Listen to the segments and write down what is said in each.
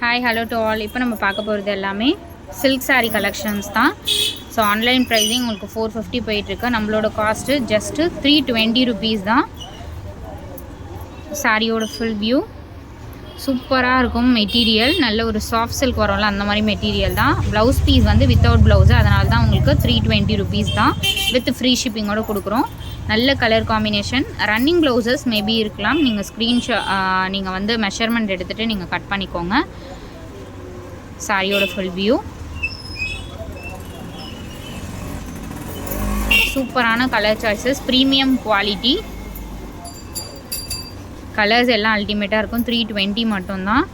Hi hello to all. இப்போ நம்ம பார்க்க போகிறது எல்லாமே சில்க் சாரீ கலெக்ஷன்ஸ் தான். ஸோ ஆன்லைன் ப்ரைஸிங் உங்களுக்கு 450 போயிட்டுருக்கு. நம்மளோட காஸ்ட்டு ஜஸ்ட்டு 320 ருபீஸ் தான். சாரியோட ஃபுல் வியூ சூப்பராக இருக்கும். மெட்டீரியல் நல்ல ஒரு சாஃப்ட் சில்க் வரும்ல, அந்த மாதிரி மெட்டீரியல் தான். ப்ளவுஸ் பீஸ் வந்து வித்தவுட் ப்ளவுஸு, அதனால தான் உங்களுக்கு 320 ருபீஸ் தான். வித் ஃப்ரீ ஷிப்பிங்கோடு கொடுக்குறோம். நல்ல colour combination. Running blouses maybe இருக்கலாம். நீங்கள் வந்து மெஷர்மெண்ட் எடுத்துகிட்டு நீங்கள் கட் பண்ணிக்கோங்க. சாரியோட ஃபுல் வியூ சூப்பரான colour choices, premium quality colours எல்லாம் அல்டிமேட்டாக இருக்கும். 320 மட்டும்தான்.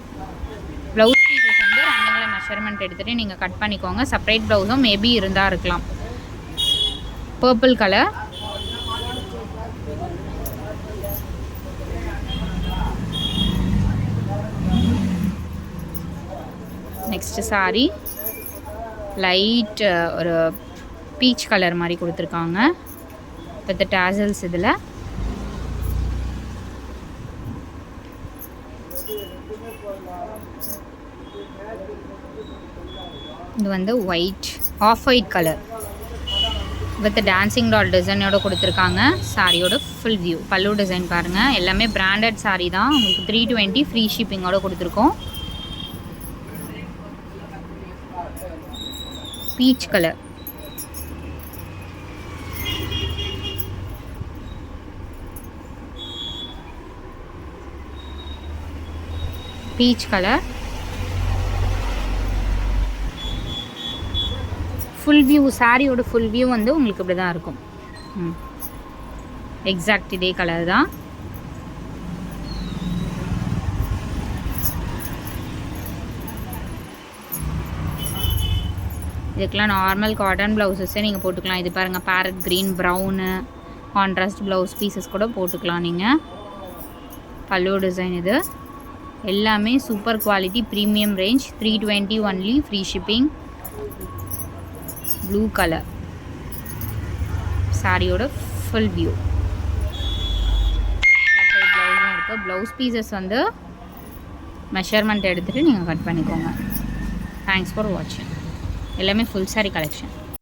ப்ளவுஸ் பீசஸ் வந்து ரன்னிங்கில் மெஷர்மெண்ட் எடுத்துகிட்டு நீங்கள் கட் பண்ணிக்கோங்க. செப்பரேட் ப்ளவுஸும் மேபி இருந்தால் இருக்கலாம். Purple colour, next sari light ஒரு பீச் கலர் மாதிரி கொடுத்துருக்காங்க வித் டாசல்ஸ். இதில் இது வந்து white, off white colour with dancing doll டிசைனோட கொடுத்துருக்காங்க. சாரியோட ஃபுல் வியூ, பல்லு டிசைன் பாருங்கள். எல்லாமே பிராண்டட் சாரி தான். உங்களுக்கு 320 ஃப்ரீ ஷிப்பிங்கோட கொடுத்துருக்கோம். Peach colour, peach colour full view. சாரியோட ஃபுல் வியூ வந்து உங்களுக்கு இப்படி தான் இருக்கும். எக்ஸாக்ட் இதே கலர் தான். இதுக்கெலாம் நார்மல் காட்டன் ப்ளவுஸஸே நீங்கள் போட்டுக்கலாம். இது பாருங்கள், farad green, brown, contrast blouse pieces கூட போட்டுக்கலாம் நீங்கள். பல்லு டிசைன். இது எல்லாமே super quality, premium range. 320 only, free shipping. Blue colour சாரியோட ஃபுல் வியூ. செப்பரேட் ப்ளவுஸும் இருக்குது. ப்ளவுஸ் பீசஸ் வந்து மெஷர்மெண்ட் எடுத்துகிட்டு நீங்கள் கட் பண்ணிக்கோங்க. தேங்க்ஸ் ஃபார் வாட்சிங். எல்லாமே ஃபுல் சாரி கலெக்ஷன்.